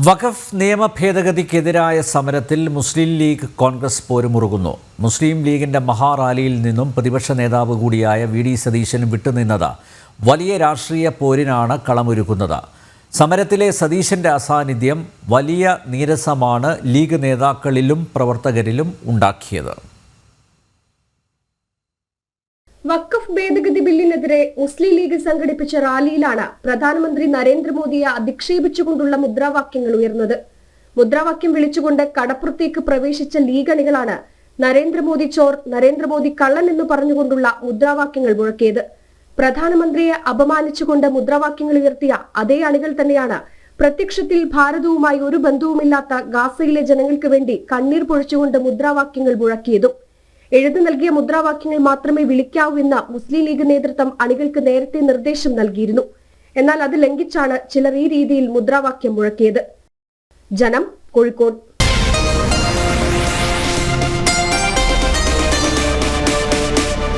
വഖഫ് നിയമ ഭേദഗതിക്കെതിരായ സമരത്തിൽ മുസ്ലിം ലീഗ് കോൺഗ്രസ് പോരുമുറുകുന്നു. മുസ്ലിം ലീഗിന്റെ മഹാറാലിയിൽ നിന്നും പ്രതിപക്ഷ നേതാവ് കൂടിയായ വി.ഡി. സതീശൻ വിട്ടുനിന്നത് വലിയ രാഷ്ട്രീയ പോരിനാണ് കളമൊരുക്കുന്നത്. സമരത്തിലെ സതീശന്റെ അസാന്നിധ്യം വലിയ നീരസമാണ് ലീഗ് നേതാക്കളിലും പ്രവർത്തകരിലും ഉണ്ടാക്കിയത്. വഖഫ് ഭേദഗതി ബില്ലിനെതിരെ മുസ്ലിം ലീഗ് സംഘടിപ്പിച്ച റാലിയിലാണ് പ്രധാനമന്ത്രി നരേന്ദ്രമോദിയെ അധിക്ഷേപിച്ചുകൊണ്ടുള്ള മുദ്രാവാക്യങ്ങൾ ഉയർന്നത്. മുദ്രാവാക്യം വിളിച്ചുകൊണ്ട് കടപ്പുറത്തേക്ക് പ്രവേശിച്ച ലീഗ് അണികളാണ് നരേന്ദ്രമോദി ചോർ, നരേന്ദ്രമോദി കള്ളൻ എന്ന് പറഞ്ഞുകൊണ്ടുള്ള മുദ്രാവാക്യങ്ങൾ മുഴക്കിയത്. പ്രധാനമന്ത്രിയെ അപമാനിച്ചുകൊണ്ട് മുദ്രാവാക്യങ്ങൾ ഉയർത്തിയ അതേ അണികൾ തന്നെയാണ് പ്രത്യക്ഷത്തിൽ ഭാരതവുമായി ഒരു ബന്ധവുമില്ലാത്ത ഗാസയിലെ ജനങ്ങൾക്ക് വേണ്ടി കണ്ണീർ പൊഴിച്ചുകൊണ്ട് മുദ്രാവാക്യങ്ങൾ മുഴക്കിയതും. എഴുതി നൽകിയ മുദ്രാവാക്യങ്ങൾ മാത്രമേ വിളിക്കാവൂ എന്ന് മുസ്ലിം ലീഗ് നേതൃത്വം അണികൾക്ക് നേരത്തെ നിർദ്ദേശം നൽകിയിരുന്നു. എന്നാൽ അത് ലംഘിച്ചാണ് ചിലർ ഈ രീതിയിൽ മുദ്രാവാക്യം മുഴക്കിയത്. ജനം, കോഴിക്കോട്.